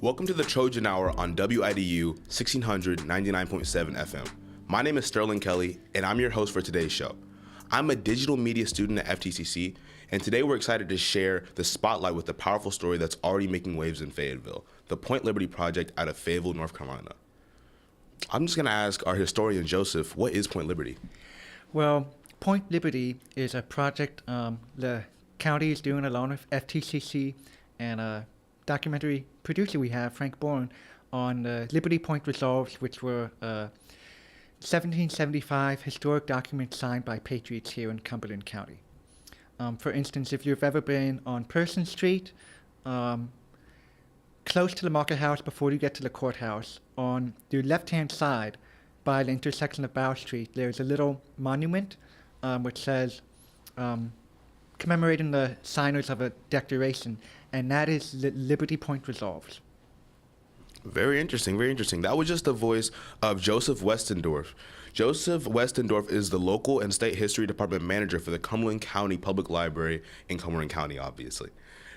Welcome to the Trojan Hour on WIDU 1699.7 FM. My name is Sterling Kelly, and I'm your host for today's show. I'm a digital media student at FTCC, and today we're excited to share the spotlight with the powerful story that's already making waves in Fayetteville, the Point Liberty Project out of Fayetteville, North Carolina. I'm just going to ask our historian, Joseph, what is Point Liberty? Well, Point Liberty is a project the county is doing along with FTCC and a documentary producer we have, Frank Bourne, on Liberty Point Resolves, which were 1775 historic documents signed by patriots here in Cumberland County. For instance, if you've ever been on Person Street, close to the market house before you get to the courthouse, on the left-hand side by the intersection of Bow Street, there's a little monument which says, commemorating the signers of a declaration, and that is Liberty Point Resolves. Very interesting, very interesting. That was just the voice of Joseph Westendorf. Joseph Westendorf is the local and state history department manager for the Cumberland County Public Library in Cumberland County, obviously.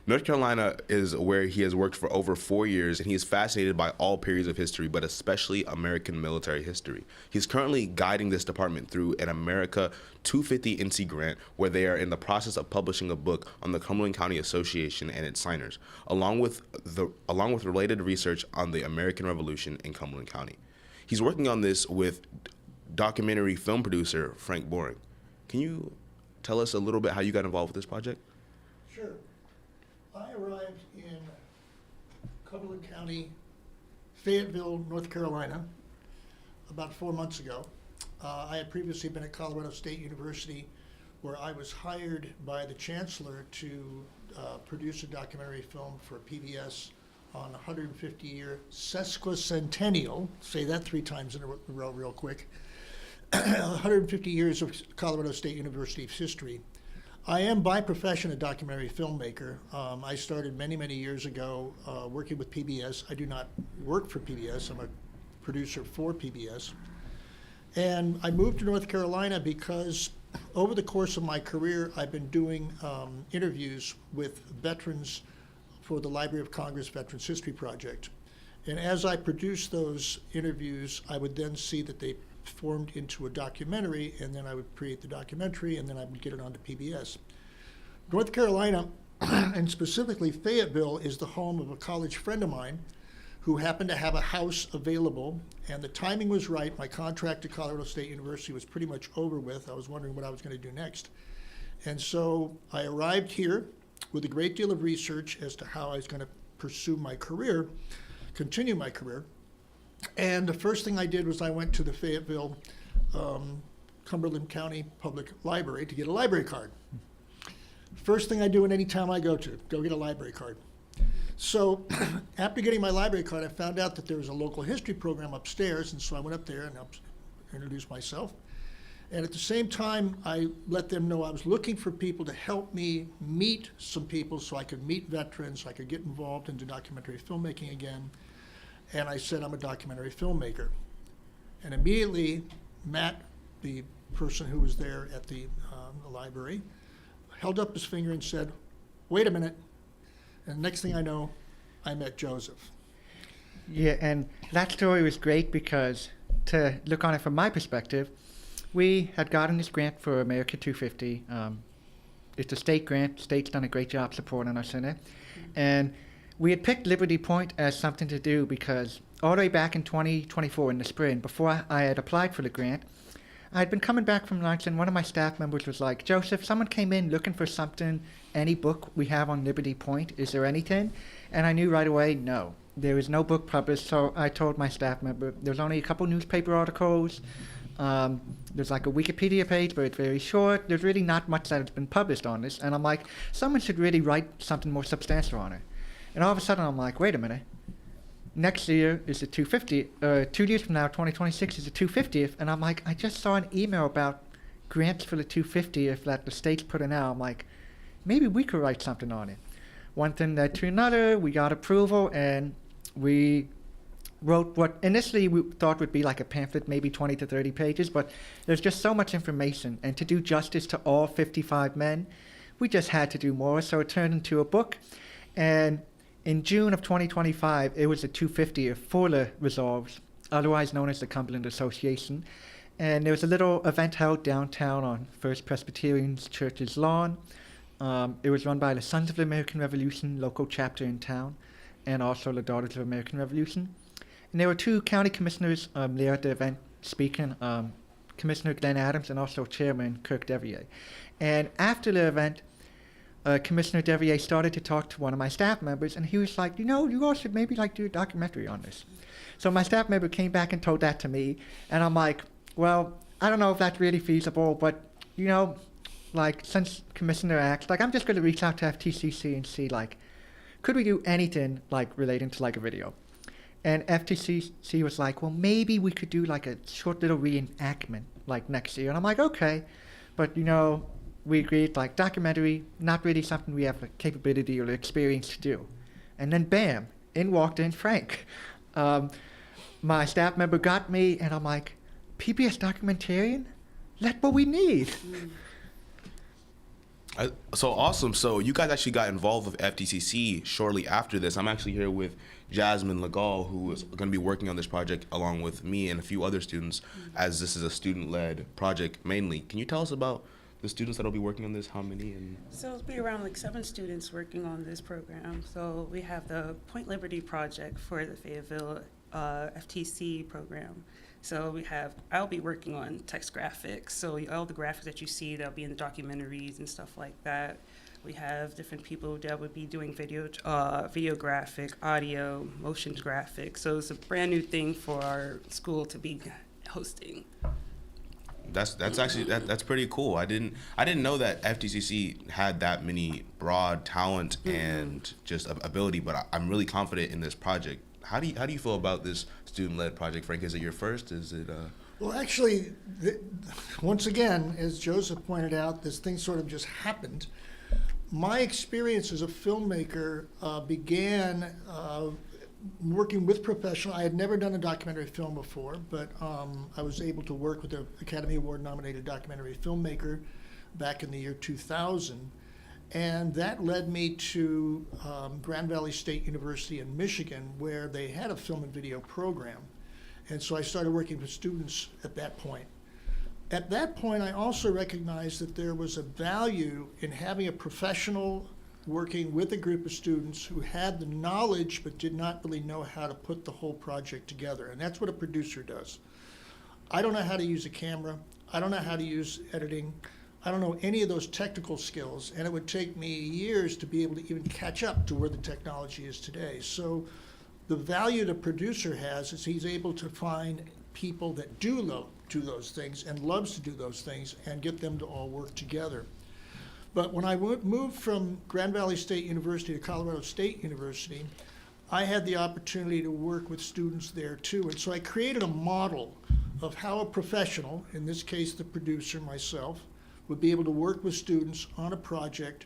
North Carolina is where he has worked for over 4 years, and he is fascinated by all periods of history, but especially American military history. He's currently guiding this department through an America 250 NC grant, where they are in the process of publishing a book on the Cumberland County Association and its signers, along with related research on the American Revolution in Cumberland County. He's working on this with documentary film producer Frank Bourne. Can you tell us a little bit how you got involved with this project? Sure. I arrived in Cumberland County, Fayetteville, North Carolina, about 4 months ago. I had previously been at Colorado State University, where I was hired by the chancellor to produce a documentary film for PBS on 150-year sesquicentennial, say that 3 times in a row real quick, 150 years of Colorado State University's history. I am by profession a documentary filmmaker. I started many, many years ago working with PBS. I do not work for PBS. I'm a producer for PBS. And I moved to North Carolina because over the course of my career, I've been doing interviews with veterans for the Library of Congress Veterans History Project. And as I produced those interviews, I would then see that they formed into a documentary, and then I would create the documentary, and then I would get it onto PBS. North Carolina, and specifically Fayetteville, is the home of a college friend of mine who happened to have a house available, and the timing was right. My contract at Colorado State University was pretty much over with. I was wondering what I was going to do next. And so I arrived here with a great deal of research as to how I was going to pursue my career, continue my career. And the first thing I did was I went to the Fayetteville Cumberland County Public Library to get a library card. First thing I do in any town I go to, go get a library card. So after getting my library card, I found out that there was a local history program upstairs, and so I went up there and introduced myself. And at the same time, I let them know I was looking for people to help me meet some people so I could meet veterans, so I could get involved into documentary filmmaking again. And I said, I'm a documentary filmmaker. And immediately, Matt, the person who was there at the library, held up his finger and said, wait a minute. And the next thing I know, I met Joseph. Yeah, and that story was great because, to look on it from my perspective, we had gotten this grant for America 250. It's a state grant. State's done a great job supporting us in it. And we had picked Liberty Point as something to do because all the way back in 2024 in the spring, before I had applied for the grant, I had been coming back from lunch, and one of my staff members was like, Joseph, someone came in looking for something, any book we have on Liberty Point. Is there anything? And I knew right away, no. There was no book published, so I told my staff member, there's only a couple newspaper articles. There's like a Wikipedia page, but it's very short. There's really not much that has been published on this. And I'm like, someone should really write something more substantial on it. And all of a sudden, I'm like, wait a minute. Next year is the 250. 2 years from now, 2026 is the 250th. And I'm like, I just saw an email about grants for the 250th that the state's putting out. I'm like, maybe we could write something on it. One thing led to another. We got approval, and we wrote what initially we thought would be like a pamphlet, maybe 20 to 30 pages. But there's just so much information. And to do justice to all 55 men, we just had to do more. So it turned into a book. And In June of 2025, it was the 250th for the Resolves, otherwise known as the Cumberland Association. And there was a little event held downtown on First Presbyterian Church's lawn. It was run by the Sons of the American Revolution local chapter in town, and also the Daughters of American Revolution. And there were two county commissioners there at the event speaking, Commissioner Glenn Adams and also Chairman Kirk Devier. And after the event, Commissioner Devier started to talk to one of my staff members, and he was like, you all should maybe do a documentary on this. So my staff member came back and told that to me, and I'm like, well, I don't know if that's really feasible, but since Commissioner asked, I'm just going to reach out to FTCC and see, could we do anything relating to a video? And FTCC was like, well, maybe we could do a short little reenactment next year. And I'm like, okay, but we agreed documentary, not really something we have the capability or the experience to do. And then bam, in walked in Frank. My staff member got me, and I'm like, PBS documentarian? That's what we need. So awesome. So you guys actually got involved with FTCC shortly after this. I'm actually here with Jasmine Legal, who is going to be working on this project along with me and a few other students, as this is a student-led project mainly. Can you tell us about the students that will be working on this? How many? So it'll be around 7 students working on this program. So we have the Point Liberty project for the Fayetteville FTC program. So I'll be working on text graphics. So all the graphics that you see, that'll be in the documentaries and stuff like that. We have different people that would be doing video graphic, audio, motion graphics. So it's a brand new thing for our school to be hosting. That's actually that's pretty cool. I didn't know that FTCC had that many broad talent and just ability, but I'm really confident in this project. How do you feel about this student-led project, Frank? Is it your first? Is it? Well, actually, once again, as Joseph pointed out, this thing sort of just happened. My experience as a filmmaker began working with professional. I had never done a documentary film before, but I was able to work with an Academy Award-nominated documentary filmmaker back in the year 2000. And that led me to Grand Valley State University in Michigan, where they had a film and video program. And so I started working with students at that point. At that point, I also recognized that there was a value in having a professional working with a group of students who had the knowledge but did not really know how to put the whole project together. And that's what a producer does. I don't know how to use a camera. I don't know how to use editing. I don't know any of those technical skills, and it would take me years to be able to even catch up to where the technology is today. So the value the producer has is he's able to find people that do those things and loves to do those things and get them to all work together. But when I moved from Grand Valley State University to Colorado State University, I had the opportunity to work with students there too. And so I created a model of how a professional, in this case the producer, myself, would be able to work with students on a project.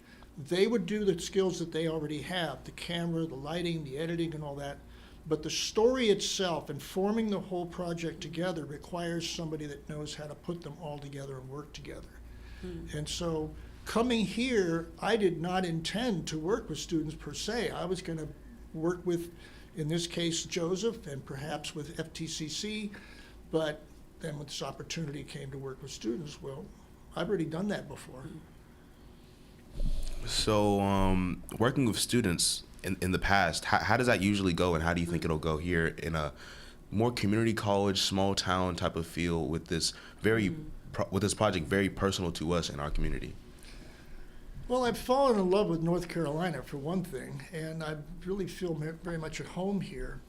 They would do the skills that they already have, the camera, the lighting, the editing, and all that. But the story itself and forming the whole project together requires somebody that knows how to put them all together and work together. And so coming here, I did not intend to work with students per se. I was going to work with, in this case, Joseph and perhaps with FTCC. But then when this opportunity came to work with students, well, I've already done that before. So working with students in the past, how does that usually go, and how do you think it'll go here in a more community college, small town type of feel with this with this project very personal to us in our community? Well, I've fallen in love with North Carolina for one thing, and I really feel very much at home here.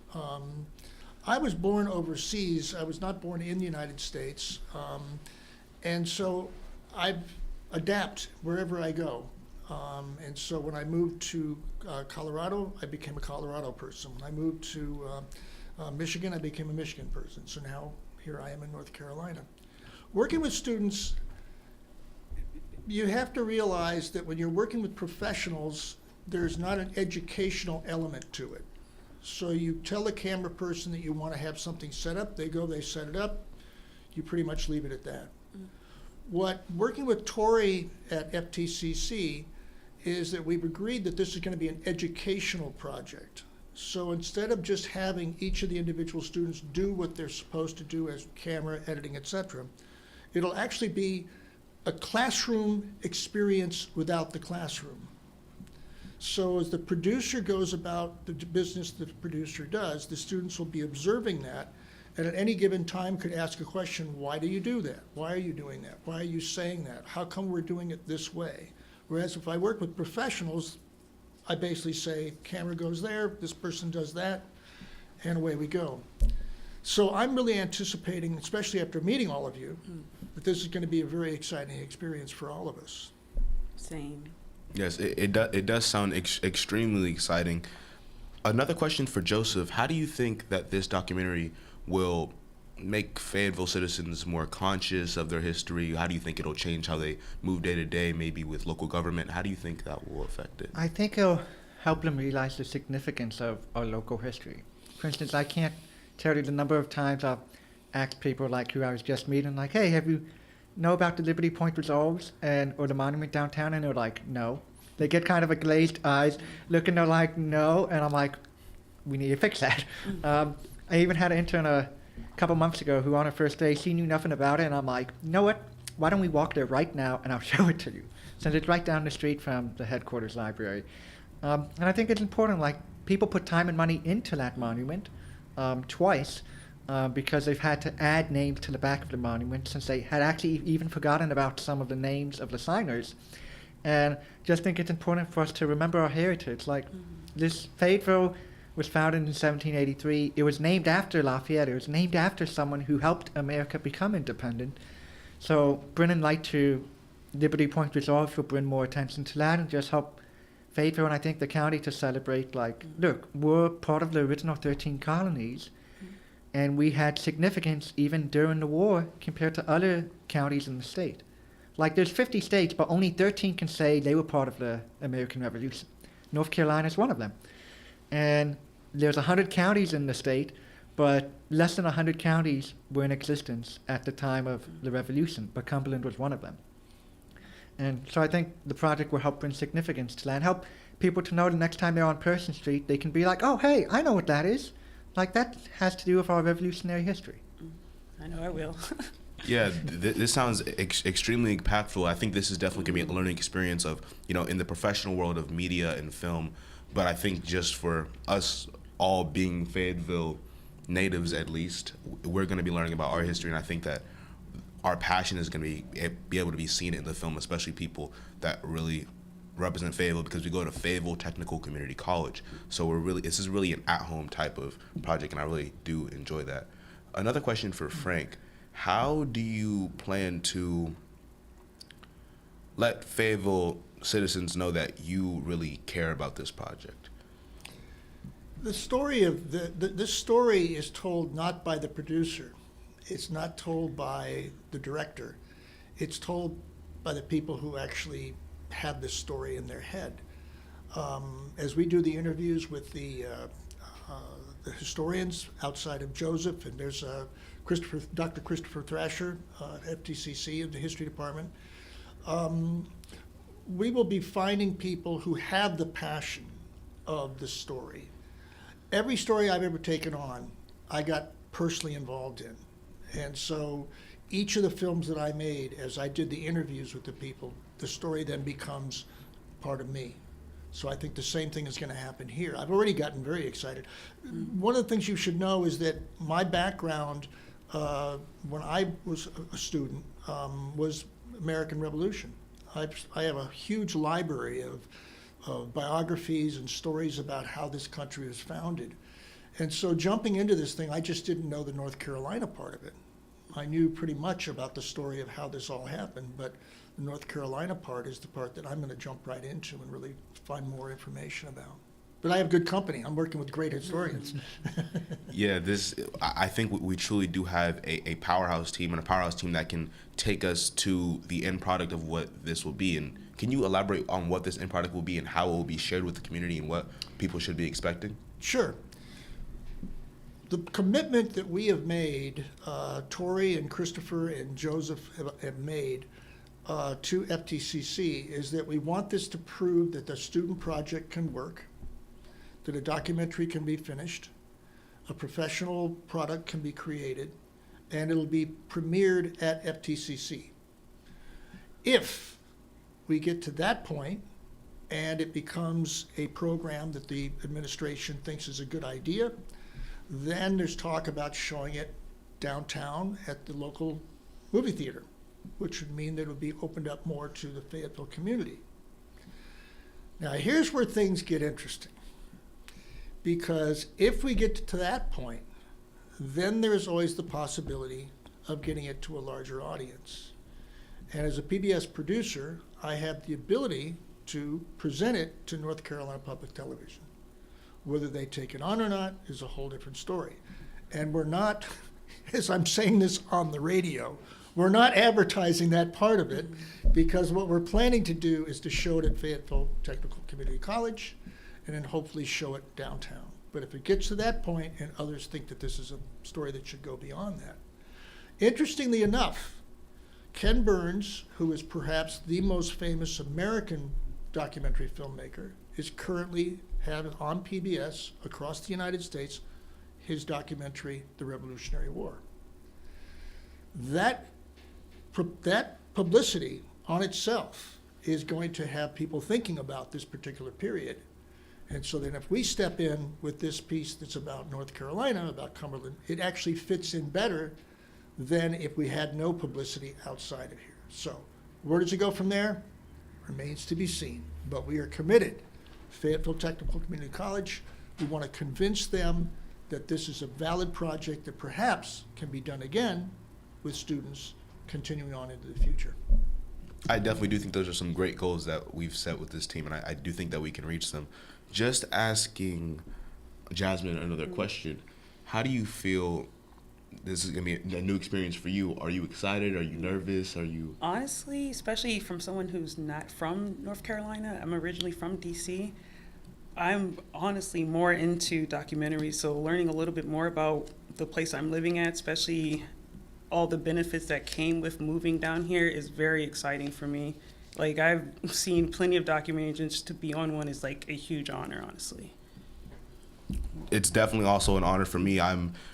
I was born overseas. I was not born in the United States, and so I adapt wherever I go. And so when I moved to Colorado, I became a Colorado person. When I moved to Michigan, I became a Michigan person. So now here I am in North Carolina. Working with students, you have to realize that when you're working with professionals, there's not an educational element to it. So you tell the camera person that you want to have something set up, they go, they set it up, you pretty much leave it at that. What working with Tori at FTCC is that we've agreed that this is going to be an educational project. So instead of just having each of the individual students do what they're supposed to do as camera, editing, etc., it'll actually be a classroom experience without the classroom. So as the producer goes about the business that the producer does, the students will be observing that, and at any given time could ask a question, why do you do that? Why are you doing that? Why are you saying that? How come we're doing it this way? Whereas if I work with professionals, I basically say, camera goes there, this person does that, and away we go. So I'm really anticipating, especially after meeting all of you, that this is going to be a very exciting experience for all of us. Same. Yes, it does sound extremely exciting. Another question for Joseph: how do you think that this documentary will make Fayetteville citizens more conscious of their history? How do you think it'll change how they move day to day, maybe with local government? How do you think that will affect it? I think it'll help them realize the significance of our local history. For instance, I can't tell you the number of times I've asked people like who I was just meeting, like, hey, have you know about the Liberty Point Resolves or the monument downtown? And they're like, no. They get kind of a glazed eyes look, and they're like, no. And I'm like, we need to fix that. I even had an intern a couple months ago who on her first day, she knew nothing about it. And I'm like, you know what? Why don't we walk there right now and I'll show it to you, since it's right down the street from the headquarters library. And I think it's important, like, people put time and money into that monument twice because they've had to add names to the back of the monument, since they had actually even forgotten about some of the names of the signers. And just think it's important for us to remember our heritage. Like, this Fayetteville was founded in 1783. It was named after Lafayette. It was named after someone who helped America become independent. So bringing light to Liberty Point Resolve will bring more attention to that and just help Fayetteville and I think the county to celebrate, like, look, we're part of the original 13 colonies, and we had significance even during the war compared to other counties in the state. Like, there's 50 states, but only 13 can say they were part of the American Revolution. North Carolina is one of them. And there's 100 counties in the state, but less than 100 counties were in existence at the time of the Revolution, but Cumberland was one of them. And so I think the project will help bring significance to that, and help people to know the next time they're on Person Street, they can be like, oh, hey, I know what that is. Like, that has to do with our revolutionary history. I know I will. Yeah, this sounds extremely impactful. I think this is definitely going to be a learning experience of, in the professional world of media and film. But I think just for us all being Fayetteville natives, at least, we're going to be learning about our history. And I think that our passion is going to be able to be seen in the film, especially people that really represent Fayetteville, because we go to Fayetteville Technical Community College. So this is really an at-home type of project, and I really do enjoy that. Another question for Frank: how do you plan to let Fayetteville citizens know that you really care about this project? The story of this story is told not by the producer. It's not told by the director. It's told by the people who actually have this story in their head. As we do the interviews with the historians outside of Joseph, and there's Dr. Christopher Thrasher at FTCC in the history department, we will be finding people who have the passion of the story. Every story I've ever taken on, I got personally involved in. And so each of the films that I made, as I did the interviews with the people, the story then becomes part of me. So I think the same thing is going to happen here. I've already gotten very excited. One of the things you should know is that my background when I was a student was American Revolution. I have a huge library of biographies and stories about how this country was founded. And so jumping into this thing, I just didn't know the North Carolina part of it. I knew pretty much about the story of how this all happened, but the North Carolina part is the part that I'm going to jump right into and really find more information about. But I have good company. I'm working with great historians. Yeah, I think we truly do have a powerhouse team, and a powerhouse team that can take us to the end product of what this will be. And can you elaborate on what this end product will be and how it will be shared with the community and what people should be expecting? Sure. The commitment that we have made, Tori and Christopher and Joseph have made, to FTCC is that we want this to prove that the student project can work, that a documentary can be finished, a professional product can be created, and it'll be premiered at FTCC. If we get to that point and it becomes a program that the administration thinks is a good idea, then there's talk about showing it downtown at the local movie theater, which would mean that it would be opened up more to the Fayetteville community. Now, here's where things get interesting. Because if we get to that point, then there's always the possibility of getting it to a larger audience. And as a PBS producer, I have the ability to present it to North Carolina Public Television. Whether they take it on or not is a whole different story. And we're not, as I'm saying this on the radio, we're not advertising that part of it, because what we're planning to do is to show it at Fayetteville Technical Community College and then hopefully show it downtown. But if it gets to that point and others think that this is a story that should go beyond that. Interestingly enough, Ken Burns, who is perhaps the most famous American documentary filmmaker, is currently having on PBS across the United States his documentary, The Revolutionary War. That publicity on itself is going to have people thinking about this particular period. And so then if we step in with this piece that's about North Carolina, about Cumberland, it actually fits in better than if we had no publicity outside of here. So where does it go from there? Remains to be seen. But we are committed. Fayetteville Technical Community College, we want to convince them that this is a valid project that perhaps can be done again with students continuing on into the future. I definitely do think those are some great goals that we've set with this team, and I do think that we can reach them. Just asking Jasmine another question, how do you feel this is going to be a new experience for you? Are you excited? Are you nervous? Are you... Honestly, especially from someone who's not from North Carolina, I'm originally from DC. I'm honestly more into documentaries, so learning a little bit more about the place I'm living at, especially all the benefits that came with moving down here, is very exciting for me. Like, I've seen plenty of documentaries, and just to be on one is like a huge honor, honestly. It's definitely also an honor for me.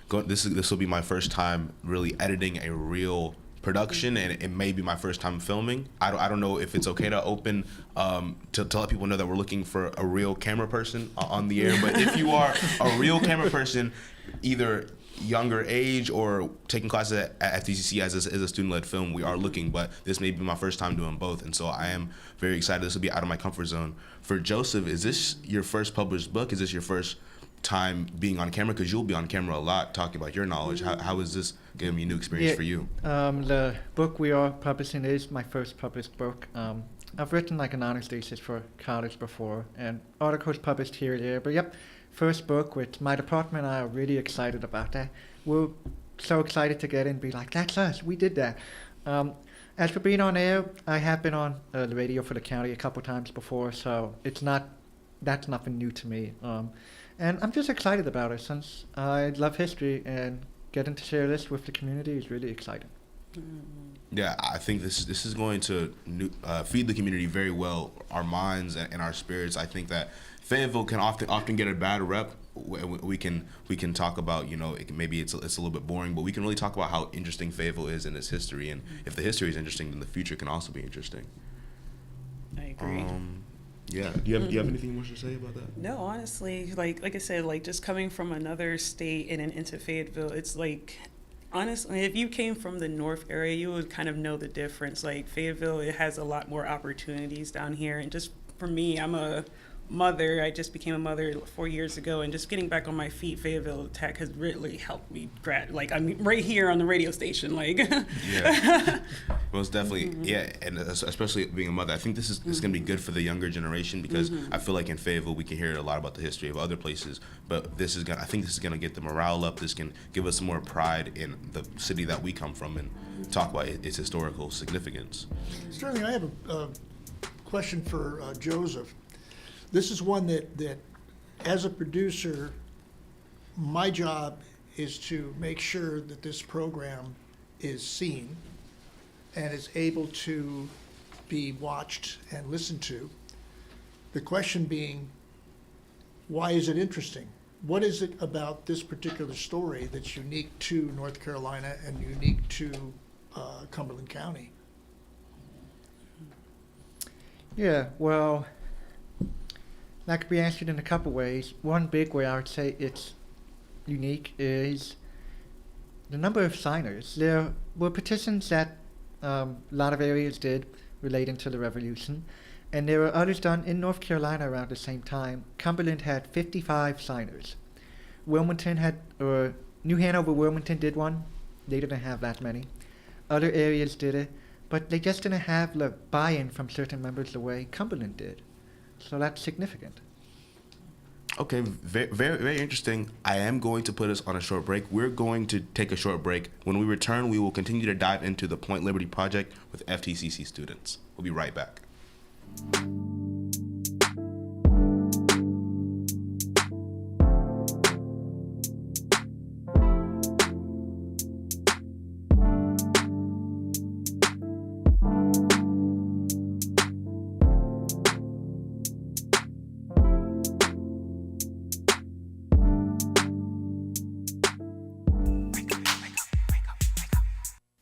This will be my first time really editing a real production, and it may be my first time filming. I don't know if it's okay to open to let people know that we're looking for a real camera person on the air. But if you are a real camera person, either younger age or taking classes at FTCC as a student-led film, we are looking. But this may be my first time doing both, and so I am very excited. This will be out of my comfort zone. For Joseph, is this your first published book? Is this your first time being on camera? Because you'll be on camera a lot talking about your knowledge. How is this giving me a new experience for you? The book we are publishing is my first published book. I've written like an honors thesis for college before, and articles published here and there. But yep, first book, which my department and I are really excited about that. We're so excited to get in and be like, that's us, we did that. As for being on air, I have been on the radio for the county a couple times before, so that's nothing new to me. And I'm just excited about it, since I love history, and getting to share this with the community is really exciting. Yeah, I think this is going to feed the community very well, our minds and our spirits. I think that Fayetteville can often get a bad rep. We can talk about, maybe it's a little bit boring, but we can really talk about how interesting Fayetteville is in its history, and if the history is interesting, then the future can also be interesting. I agree. Yeah. Do you have anything more to say about that? No, honestly, like I said, like just coming from another state and then into Fayetteville, it's like, honestly, if you came from the north area, you would kind of know the difference. Like Fayetteville, it has a lot more opportunities down here, and just for me, I'm a mother. I just became a mother 4 years ago, and just getting back on my feet, Fayetteville Tech has really helped me. I'm right here on the radio station. Yeah, well, it's definitely and especially being a mother, I think this is going to be good for the younger generation, because I feel like in Fayetteville we can hear a lot about the history of other places, but I think this is going to get the morale up. This can give us more pride in the city that we come from and talk about its historical significance. Sterling, I have a question for Joseph. This is one that, as a producer, my job is to make sure that this program is seen and is able to be watched and listened to. The question being, why is it interesting? What is it about this particular story that's unique to North Carolina and unique to Cumberland County? Yeah, well, that could be answered in a couple ways. One big way I would say it's unique is the number of signers. There were petitions that a lot of areas did relating to the revolution, and there were others done in North Carolina around the same time. Cumberland had 55 signers. Wilmington had, or New Hanover, Wilmington did one. They didn't have that many. Other areas did it, but they just didn't have the buy-in from certain members the way Cumberland did. So that's significant. Okay, very, very, very interesting. I am going to put us on a short break. We're going to take a short break. When we return, we will continue to dive into the Point Liberty Project with FTCC students. We'll be right back.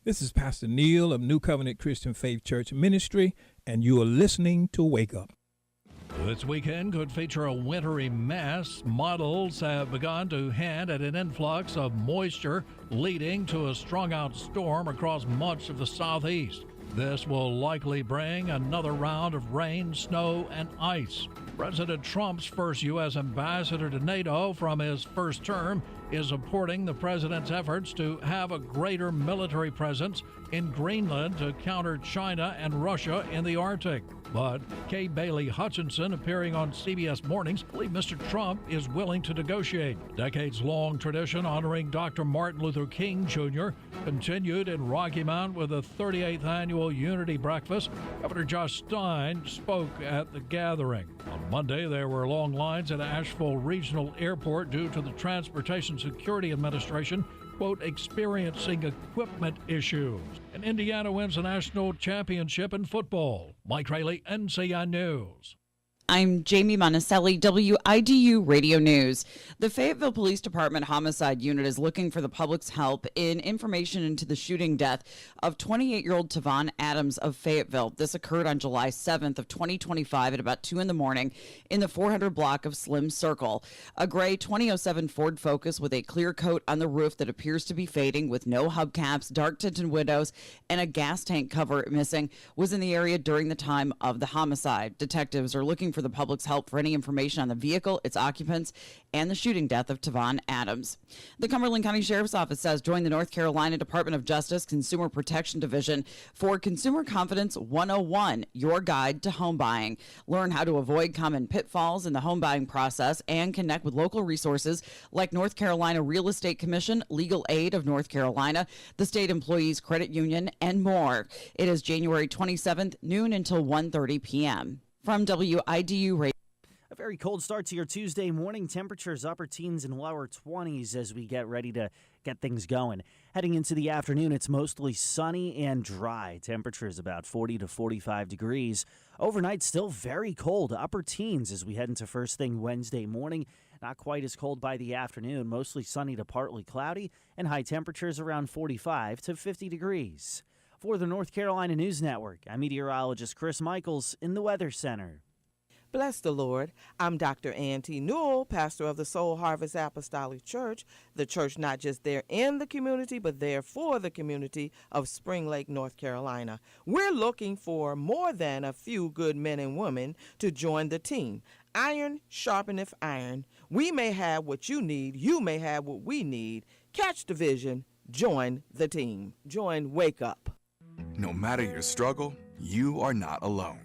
This is Pastor Neil of New Covenant Christian Faith Church Ministry, and you are listening to Wake Up. This weekend could feature a wintry mess. Models have begun to hint at an influx of moisture leading to a strung-out storm across much of the southeast. This will likely bring another round of rain, snow, and ice. President Trump's first U.S. ambassador to NATO from his first term is supporting the president's efforts to have a greater military presence in Greenland to counter China and Russia in the Arctic. But Kay Bailey Hutchinson, appearing on CBS Mornings, believes Mr. Trump is willing to negotiate. Decades-long tradition honoring Dr. Martin Luther King Jr. continued in Rocky Mount with the 38th annual Unity Breakfast. Governor Josh Stein spoke at the gathering. On Monday, there were long lines at Asheville Regional Airport due to the Transportation Security Administration, quote, experiencing equipment issues. And Indiana wins a national championship in football. Mike Rayleigh, NCI News. I'm Jamie Monticelli, WIDU Radio News. The Fayetteville Police Department Homicide Unit is looking for the public's help in information into the shooting death of 28-year-old Tavon Adams of Fayetteville. This occurred on July 7th of 2025 at about 2 in the morning in the 400 block of Slim Circle. A gray 2007 Ford Focus with a clear coat on the roof that appears to be fading with no hubcaps, dark tinted windows, and a gas tank cover missing was in the area during the time of the homicide. Detectives are looking for the public's help for any information on the vehicle, its occupants, and the shooting death of Tavon Adams. The Cumberland County Sheriff's Office says join the North Carolina Department of Justice Consumer Protection Division for Consumer Confidence 101, your guide to home buying. Learn how to avoid common pitfalls in the home buying process and connect with local resources like North Carolina Real Estate Commission, Legal Aid of North Carolina, the State Employees Credit Union, and more. It is January 27th, noon until 1:30 p.m. From WIDU Radio. A very cold start to your Tuesday morning. Temperatures upper teens and lower 20s as we get ready to get things going. Heading into the afternoon, it's mostly sunny and dry. Temperatures about 40 to 45 degrees. Overnight, still very cold, upper teens as we head into first thing Wednesday morning. Not quite as cold by the afternoon, mostly sunny to partly cloudy, and high temperatures around 45 to 50 degrees. For the North Carolina News Network, I'm meteorologist Chris Michaels in the Weather Center. Bless the Lord. I'm Dr. Ann T. Newell, pastor of the Soul Harvest Apostolic Church, the church not just there in the community, but there for the community of Spring Lake, North Carolina. We're looking for more than a few good men and women to join the team. Iron sharpeneth iron. We may have what you need. You may have what we need. Catch the vision. Join the team. Join Wake Up. No matter your struggle, you are not alone.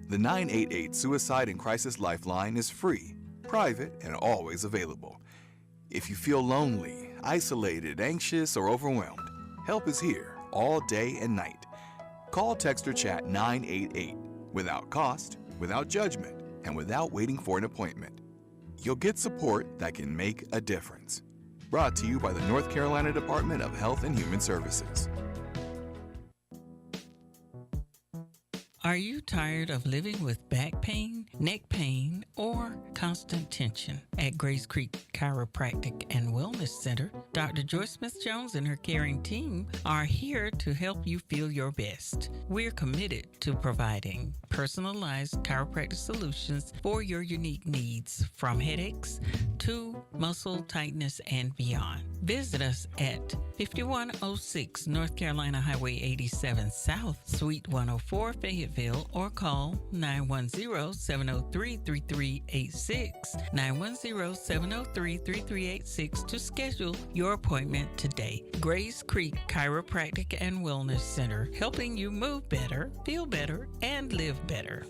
The 988 Suicide and Crisis Lifeline is free, private, and always available. If you feel lonely, isolated, anxious, or overwhelmed, help is here all day and night. Call, text, or chat 988 without cost, without judgment, and without waiting for an appointment. You'll get support that can make a difference. Brought to you by the North Carolina Department of Health and Human Services. Are you tired of living with back pain, neck pain, or constant tension? At Grace Creek Chiropractic and Wellness Center, Dr. Joyce Smith-Jones and her caring team are here to help you feel your best. We're committed to providing personalized chiropractic solutions for your unique needs, from headaches to muscle tightness and beyond. Visit us at 5106 North Carolina Highway 87 South, Suite 104, Fayetteville, or call 910-703-3386, 910-703-3386 to schedule your appointment today. Grace Creek Chiropractic and Wellness Center, helping you move better, feel better, and live better.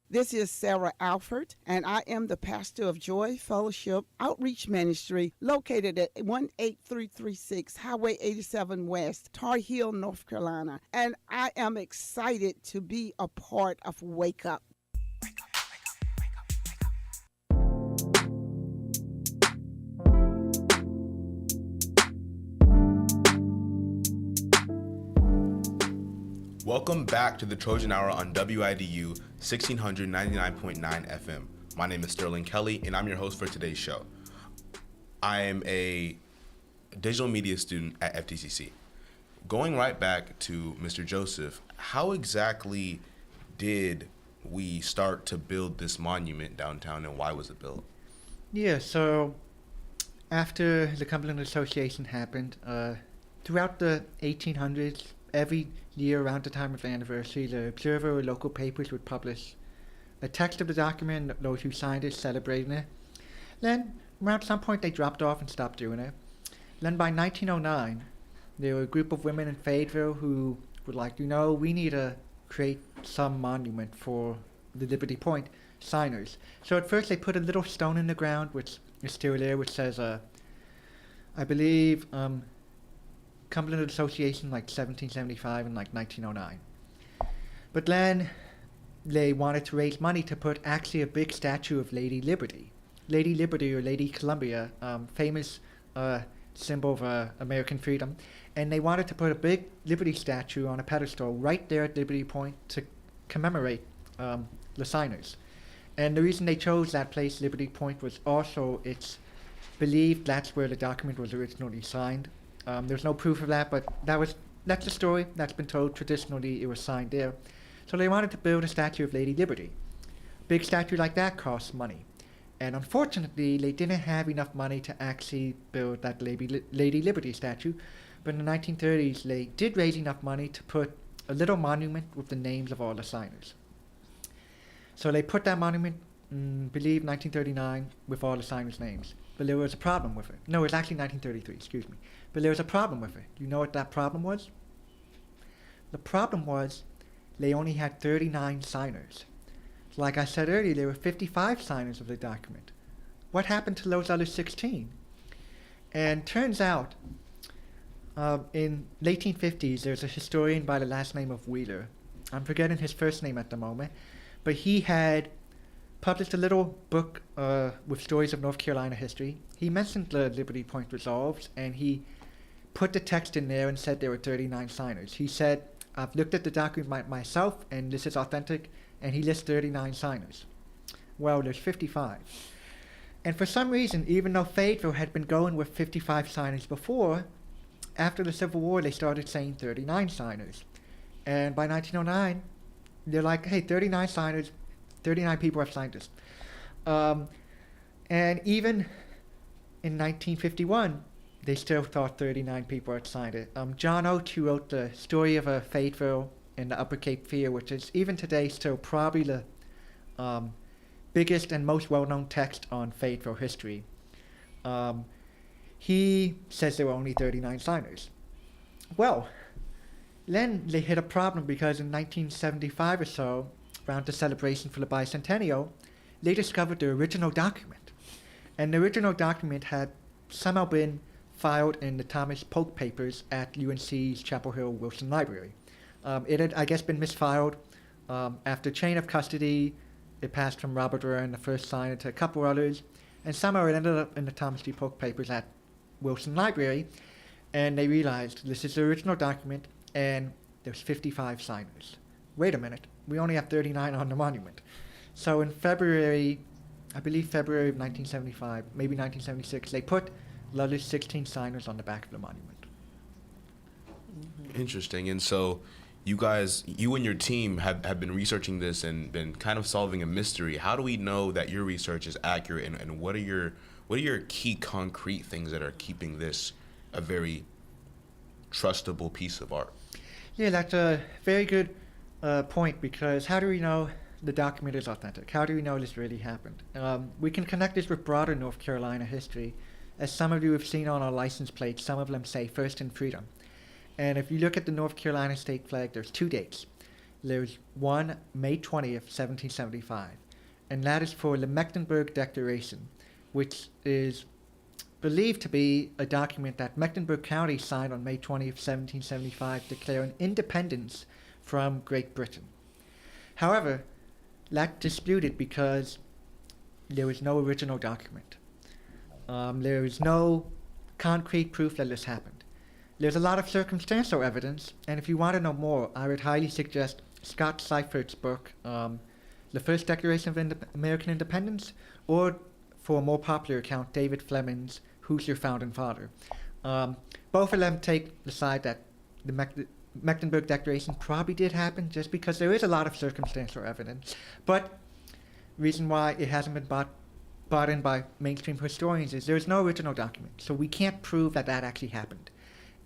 This is Sarah Alford, and I am the pastor of Joy Fellowship Outreach Ministry located at 18336 Highway 87 West, Tar Heel, North Carolina. And I am excited to be a part of Wake Up. Welcome back to the Trojan Hour on WIDU 1699.9 FM. My name is Sterling Kelly, and I'm your host for today's show. I am a digital media student at FTCC. Going right back to Mr. Joseph, how exactly did we start to build this monument downtown, and why was it built? Yeah, so after the Cumberland Association happened, throughout the 1800s, every year around the time of the anniversary, the Observer or local papers would publish a text of the document, those who signed it celebrating it. Then, around some point, they dropped off and stopped doing it. Then by 1909, there were a group of women in Fayetteville who were like, we need to create some monument for the Liberty Point signers. So at first they put a little stone in the ground, which is still there, which says, I believe, Cumberland Association, 1775 and 1909. But then they wanted to raise money to put actually a big statue of Lady Liberty. Lady Liberty, or Lady Columbia, famous symbol of American freedom. And they wanted to put a big Liberty statue on a pedestal right there at Liberty Point to commemorate the signers. And the reason they chose that place, Liberty Point, was also it's believed that's where the document was originally signed. There's no proof of that, but that's the story that's been told. Traditionally, it was signed there. So they wanted to build a statue of Lady Liberty. A big statue like that costs money. And unfortunately, they didn't have enough money to actually build that Lady Liberty statue. But in the 1930s, they did raise enough money to put a little monument with the names of all the signers. So they put that monument, believe 1939, with all the signers' names. But there was a problem with it. No, it was actually 1933, excuse me. But there was a problem with it. You know what that problem was? The problem was they only had 39 signers. So like I said earlier, there were 55 signers of the document. What happened to those other 16? And turns out, in the 1850s, there's a historian by the last name of Widu. I'm forgetting his first name at the moment. But he had published a little book with stories of North Carolina history. He mentioned the Liberty Point resolves, and he put the text in there and said there were 39 signers. He said, I've looked at the document myself, and this is authentic, and he lists 39 signers. Well, there's 55. And for some reason, even though Fayetteville had been going with 55 signers before, after the Civil War, they started saying 39 signers. And by 1909, they're like, hey, 39 signers, 39 people have signed this. And even in 1951, they still thought 39 people had signed it. John Oates, who wrote the story of Fayetteville and the Upper Cape Fear, which is even today still probably the biggest and most well-known text on Fayetteville history, he says there were only 39 signers. Well, then they hit a problem because in 1975 or so, around the celebration for the bicentennial, they discovered the original document. And the original document had somehow been filed in the Thomas Polk papers at UNC's Chapel Hill Wilson Library. It had, I guess, been misfiled. After chain of custody, it passed from Robert Warren, the first signer, to a couple others, and somehow it ended up in the Thomas G. Polk papers at Wilson Library, and they realized this is the original document. and there's 55 signers. Wait a minute, we only have 39 on the monument. So in February, I believe February of 1975, maybe 1976, they put the other 16 signers on the back of the monument. Interesting. And so you guys, you and your team have been researching this and been kind of solving a mystery. How do we know that your research is accurate, and what are your key concrete things that are keeping this a very trustable piece of art? Yeah, that's a very good point, because how do we know the document is authentic? How do we know this really happened? We can connect this with broader North Carolina history. As some of you have seen on our license plates, some of them say First in Freedom. And if you look at the North Carolina state flag, there's 2 dates. There's one, May 20th, 1775, and that is for the Mecklenburg Declaration, which is believed to be a document that Mecklenburg County signed on May 20th, 1775, declaring independence from Great Britain. However, that's disputed because there was no original document. There is no concrete proof that this happened. There's a lot of circumstantial evidence, and if you want to know more, I would highly suggest Scott Seifert's book, The First Declaration of American Independence, or, for a more popular account, David Fleming's Who's Your Founding Father. Both of them take the side that the Mecklenburg Declaration probably did happen, just because there is a lot of circumstantial evidence. But reason why it hasn't been bought in by mainstream historians is there's no original document, so we can't prove that that actually happened.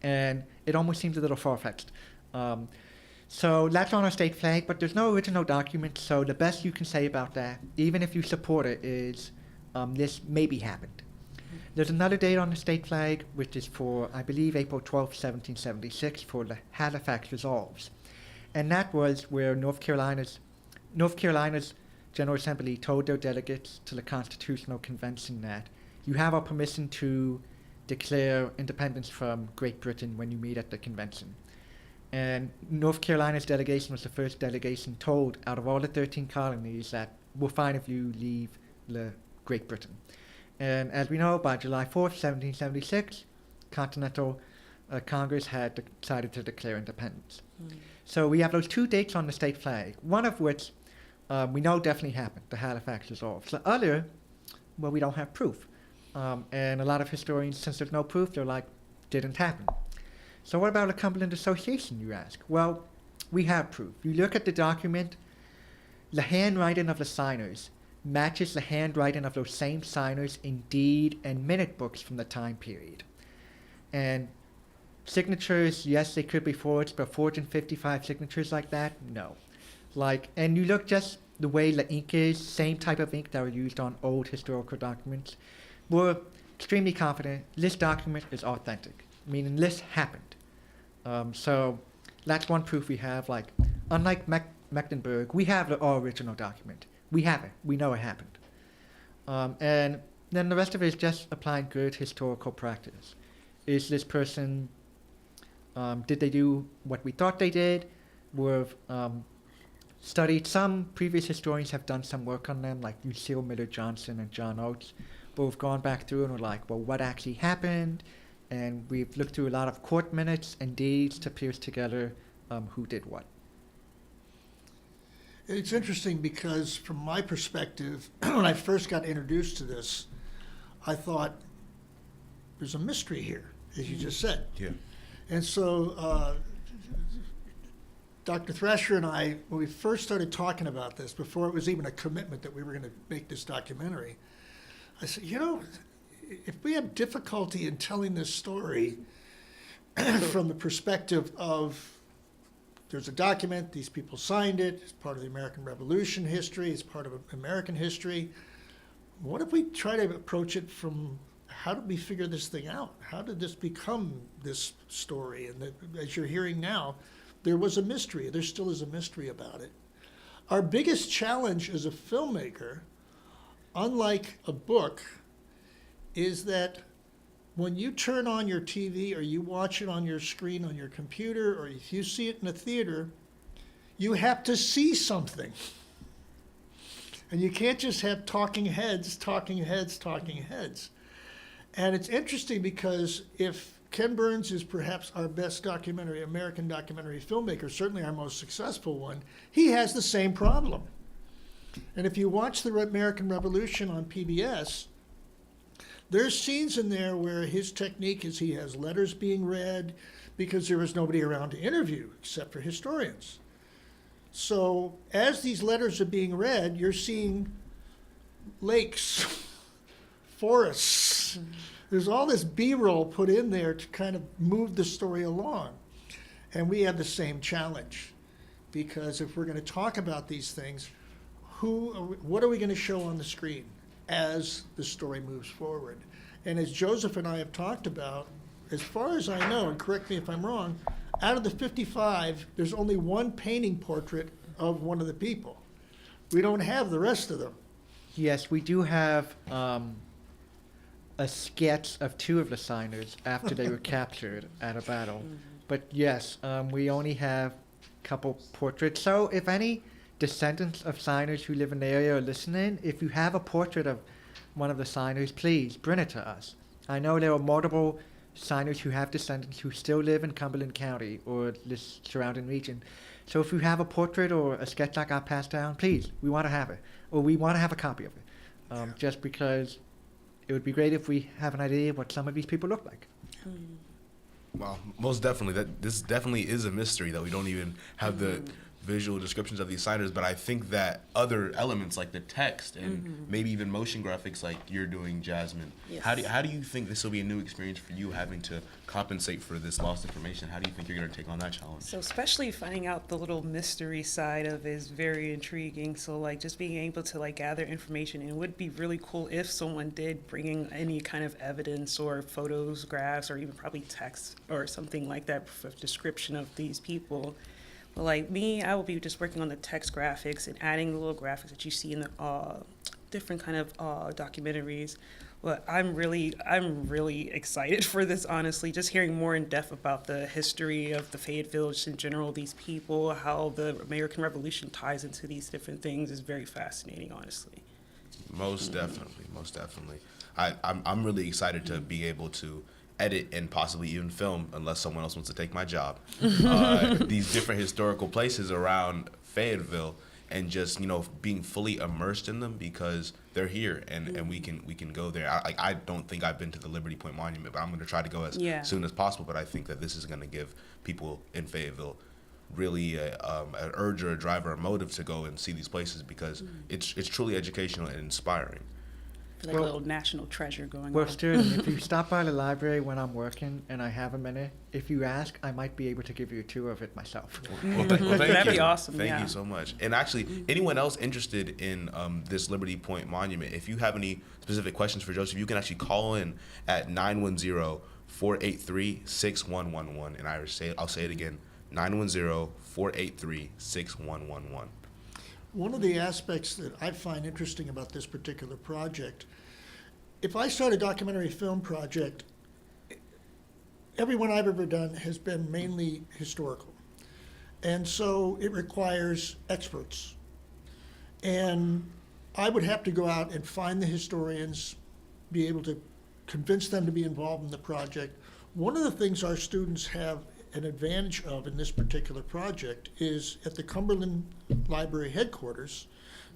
And it almost seems a little far-fetched. So that's on our state flag, but there's no original document, so the best you can say about that, even if you support it, is this maybe happened. There's another date on the state flag, which is for, I believe, April 12th, 1776, for the Halifax Resolves. And that was where North Carolina's General Assembly told their delegates to the Constitutional Convention that you have our permission to declare independence from Great Britain when you meet at the convention. And North Carolina's delegation was the first delegation told out of all the 13 colonies that we're fine if you leave Great Britain. And as we know, by July 4th, 1776, Continental Congress had decided to declare independence. So we have those 2 dates on the state flag, one of which we know definitely happened, the Halifax Resolve. The other, well, we don't have proof. And a lot of historians, since there's no proof, they're like, didn't happen. So what about a Cumberland Association, you ask? Well, we have proof. You look at the document, the handwriting of the signers matches the handwriting of those same signers in deed and minute books from the time period. And signatures, yes, they could be forged, but forging 55 signatures like that, no. And you look just the way the ink is, same type of ink that were used on old historical documents. We're extremely confident this document is authentic, meaning this happened. So that's one proof we have. Unlike Mecklenburg, we have our original document. We have it. We know it happened. And then the rest of it is just applying good historical practice. Is this person, did they do what we thought they did? We've studied, some previous historians have done some work on them, like Lucille Miller Johnson and John Oates. But we've gone back through and we're like, well, what actually happened? And we've looked through a lot of court minutes and deeds to piece together who did what. It's interesting because from my perspective, when I first got introduced to this, I thought there's a mystery here, as you just said. Yeah. And so Dr. Thrasher and I, when we first started talking about this, before it was even a commitment that we were going to make this documentary, I said, if we have difficulty in telling this story from the perspective of there's a document, these people signed it, it's part of the American Revolution history, it's part of American history, what if we try to approach it from how did we figure this thing out? How did this become this story? And as you're hearing now, there was a mystery. There still is a mystery about it. Our biggest challenge as a filmmaker, unlike a book, is that when you turn on your TV or you watch it on your screen on your computer or if you see it in a theater, you have to see something. And you can't just have talking heads, talking heads, talking heads. And it's interesting because if Ken Burns is perhaps our best American documentary filmmaker, certainly our most successful one. He has the same problem. And if you watch the American Revolution on PBS, there's scenes in there where his technique is he has letters being read because there was nobody around to interview except for historians. So as these letters are being read, you're seeing lakes, forests. There's all this B-roll put in there to kind of move the story along. And we have the same challenge, because if we're going to talk about these things, what are we going to show on the screen as the story moves forward? And as Joseph and I have talked about, as far as I know, and correct me if I'm wrong, out of the 55, there's only one painting portrait of one of the people. We don't have the rest of them. Yes, we do have a sketch of two of the signers after they were captured at a battle. But yes, we only have a couple portraits. So if any descendants of signers who live in the area are listening, if you have a portrait of one of the signers, please bring it to us. I know there are multiple signers who have descendants who still live in Cumberland County or this surrounding region. So if you have a portrait or a sketch like I passed down, please, we want to have it. Or we want to have a copy of it. Just because it would be great if we have an idea of what some of these people look like. Well, most definitely. This definitely is a mystery that we don't even have the visual descriptions of these signers, but I think that other elements like the text and maybe even motion graphics like you're doing, Jasmine, Yes. how do you think this will be a new experience for you having to compensate for this lost information? How do you think you're going to take on that challenge? So especially finding out the little mystery side of it is very intriguing. So like just being able to like gather information, and it would be really cool if someone did bring in any kind of evidence or photos, graphs, or even probably text or something like that for description of these people. But like me, I will be just working on the text graphics and adding the little graphics that you see in the different kind of documentaries. But I'm really excited for this, honestly. Just hearing more in depth about the history of the Fayetteville just in general, these people, how the American Revolution ties into these different things is very fascinating, honestly. Most definitely. I'm really excited to be able to edit and possibly even film, unless someone else wants to take my job, these different historical places around Fayetteville, and just being fully immersed in them because they're here and we can go there. I don't think I've been to the Liberty Point Monument, but I'm going to try to go as soon as possible. But I think that this is going to give people in Fayetteville really an urge or a drive or a motive to go and see these places because it's truly educational and inspiring. Like a little national treasure going on. Well, Sterling, if you stop by the library when I'm working and I have a minute, if you ask, I might be able to give you a tour of it myself. Well, thank That'd you. be awesome. Thank you so much. And actually, anyone else interested in this Liberty Point Monument, if you have any specific questions for Joseph, you can actually call in at 910-483-6111. And I'll say it again, 910-483-6111. One of the aspects that I find interesting about this particular project, if I start a documentary film project, every one I've ever done has been mainly historical. And so it requires experts. And I would have to go out and find the historians, be able to convince them to be involved in the project. One of the things our students have an advantage of in this particular project is at the Cumberland Library headquarters,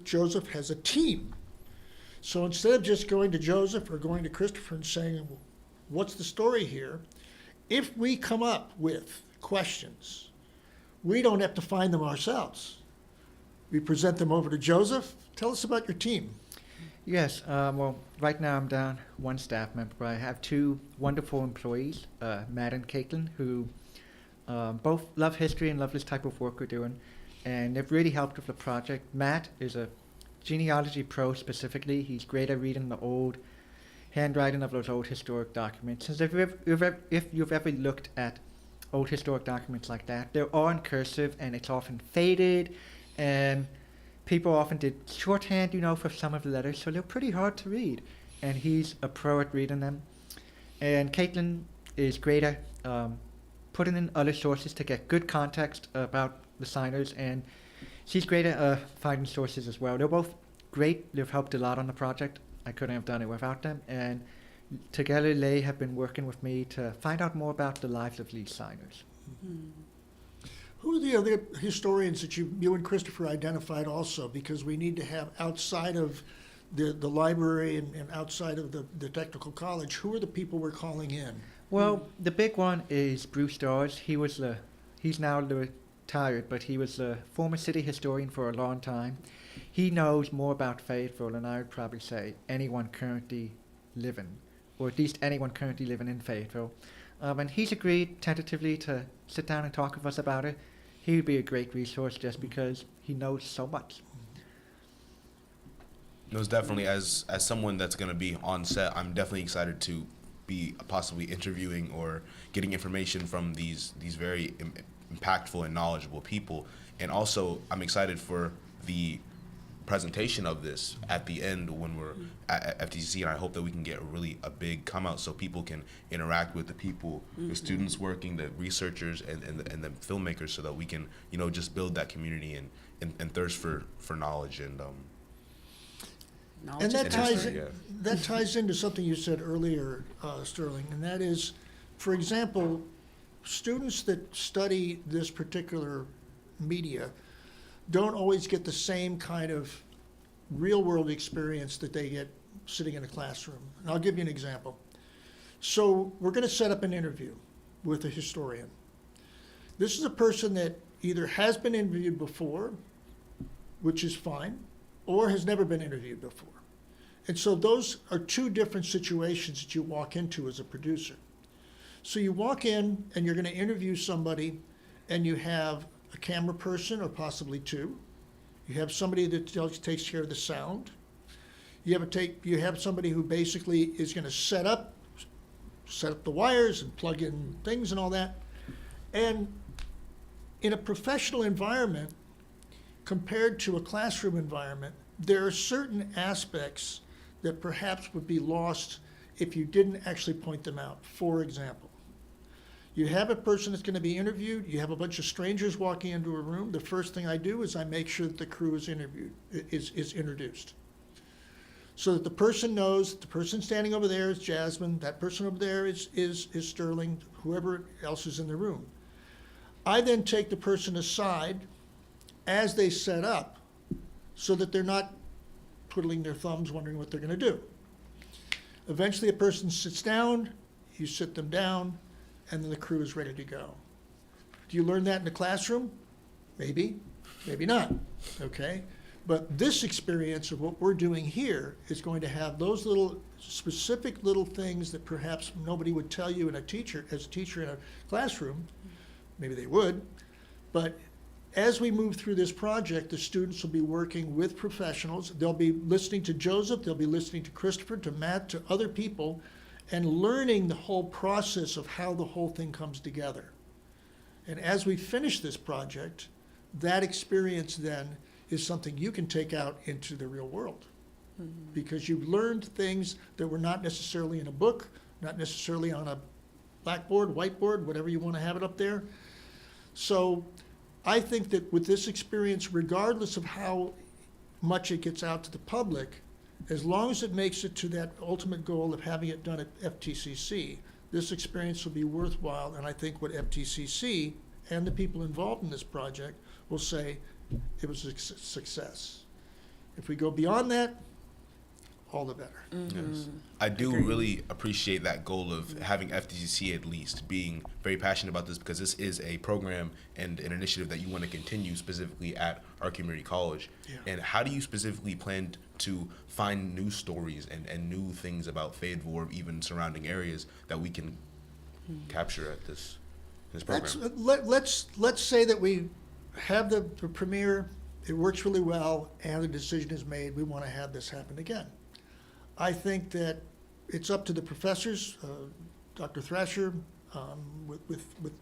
Joseph has a team. So instead of just going to Joseph or going to Christopher and saying, what's the story here? If we come up with questions, we don't have to find them ourselves. We present them over to Joseph. Tell us about your team. Yes, well, right now I'm down one staff member, but I have two wonderful employees, Matt and Caitlin, who both love history and love this type of work we're doing, and they've really helped with the project. Matt is a genealogy pro specifically. He's great at reading the old handwriting of those old historic documents. And if you've ever looked at old historic documents like that, they're all in cursive and it's often faded, and people often did shorthand, for some of the letters, so they're pretty hard to read. And he's a pro at reading them. And Caitlin is great at putting in other sources to get good context about the signers, and she's great at finding sources as well. They're both great. They've helped a lot on the project. I couldn't have done it without them. And together they have been working with me to find out more about the lives of these signers. Who are the other historians that you and Christopher identified also? Because we need to have, outside of the library and outside of the technical college, who are the people we're calling in? Well, the big one is Bruce Dawes. He's now retired, but he was the former city historian for a long time. He knows more about Fayetteville than I would probably say anyone currently living, or at least anyone currently living in Fayetteville. And he's agreed tentatively to sit down and talk with us about it. He would be a great resource just because he knows so much. It was definitely, as someone that's going to be on set, I'm definitely excited to be possibly interviewing or getting information from these very impactful and knowledgeable people. And also, I'm excited for the presentation of this at the end when we're at FTCC, and I hope that we can get a big come out so people can interact with the people, the students working, the researchers, and the filmmakers, so that we can, just build that community and thirst for knowledge and And that ties history, that ties into something you said earlier, Sterling, and that is, for example, students that study this particular media don't always get the same kind of real-world experience that they get sitting in a classroom. And I'll give you an example. So we're going to set up an interview with a historian. This is a person that either has been interviewed before, which is fine, or has never been interviewed before. And so those are two different situations that you walk into as a producer. So you walk in and you're going to interview somebody, and you have a camera person or possibly two. You have somebody that takes care of the sound. You have somebody who basically is going to set up the wires and plug in things and all that. And in a professional environment, compared to a classroom environment, there are certain aspects that perhaps would be lost if you didn't actually point them out. For example, you have a person that's going to be interviewed. You have a bunch of strangers walking into a room. The first thing I do is I make sure that the crew is introduced, so that the person knows the person standing over there is Jasmine. That person over there is Sterling. Whoever else is in the room. I then take the person aside as they set up, so that they're not twiddling their thumbs, wondering what they're going to do. Eventually, a person sits down. You sit them down. And then the crew is ready to go. Do you learn that in the classroom? Maybe, maybe not, okay? But this experience of what we're doing here is going to have those little specific little things that perhaps nobody would tell you as a teacher in a classroom. Maybe they would, but as we move through this project, the students will be working with professionals. They'll be listening to Joseph, they'll be listening to Christopher, to Matt, to other people, and learning the whole process of how the whole thing comes together. And as we finish this project, that experience then is something you can take out into the real world. Because you've learned things that were not necessarily in a book, not necessarily on a blackboard, whiteboard, whatever you want to have it up there. So I think that with this experience, regardless of how much it gets out to the public, as long as it makes it to that ultimate goal of having it done at FTCC, this experience will be worthwhile. And I think what FTCC and the people involved in this project will say it was a success. If we go beyond that, all the better. Yes. I do really appreciate that goal of having FTCC at least being very passionate about this, because this is a program and an initiative that you want to continue specifically at our community college. Yeah. And how do you specifically plan to find new stories and new things about Fayetteville or even surrounding areas that we can capture at this program? Let's say that we have the premiere, it works really well, and the decision is made, we want to have this happen again. I think that it's up to the professors, Dr. Thrasher, with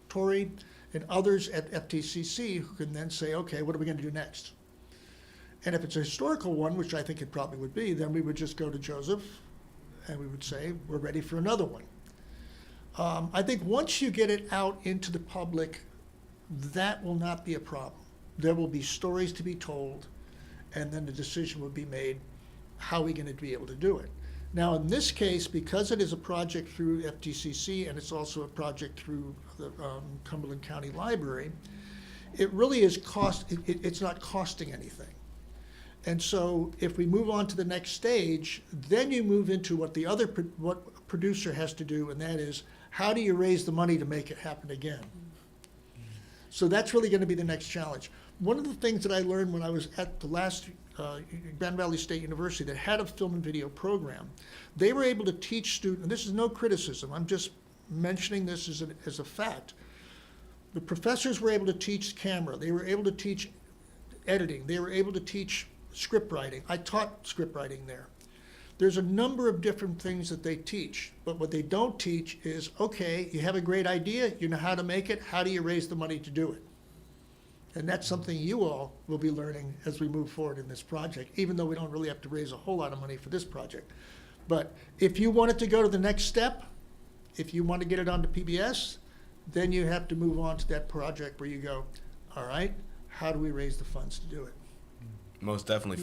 Tori, and others at FTCC who can then say, okay, what are we going to do next? And if it's a historical one, which I think it probably would be, then we would just go to Joseph and we would say, we're ready for another one. I think once you get it out into the public, that will not be a problem. There will be stories to be told, and then the decision will be made, how are we going to be able to do it? Now, in this case, because it is a project through FTCC and it's also a project through the Cumberland County Library, it really is it's not costing anything. And so if we move on to the next stage, then you move into what what a producer has to do, and that is, how do you raise the money to make it happen again? So that's really going to be the next challenge. One of the things that I learned when I was at the last Grand Valley State University that had a film and video program, they were able to teach students, and this is no criticism, I'm just mentioning this as a fact. The professors were able to teach camera, they were able to teach editing, they were able to teach script writing. I taught script writing there. There's a number of different things that they teach, but what they don't teach is, okay, you have a great idea, you know how to make it, how do you raise the money to do it? And that's something you all will be learning as we move forward in this project, even though we don't really have to raise a whole lot of money for this project. But if you want it to go to the next step, if you want to get it onto PBS, then you have to move on to that project where you go, all right, how do we raise the funds to do it? Most definitely.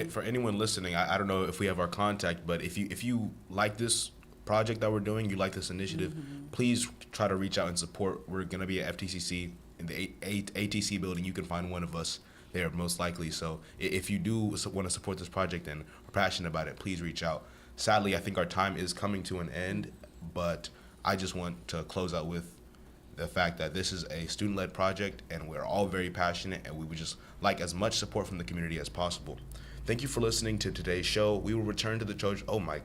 For anyone listening, I don't know if we have our contact, but if you like this project that we're doing, you like this initiative, please try to reach out and support. We're going to be at FTCC in the ATC building. You can find one of us there most likely. So if you do want to support this project and are passionate about it, please reach out. Sadly, I think our time is coming to an end, but I just want to close out with the fact that this is a student-led project and we're all very passionate, and we would just like as much support from the community as possible. Thank you for listening to today's show. We will return to the Trojan. I was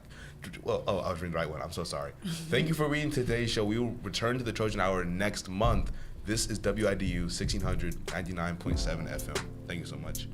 reading the right one. I'm so sorry. Thank you for reading today's show. We will return to the Trojan Hour next month. This is WIDU 1600 99.7 FM. Thank you so much.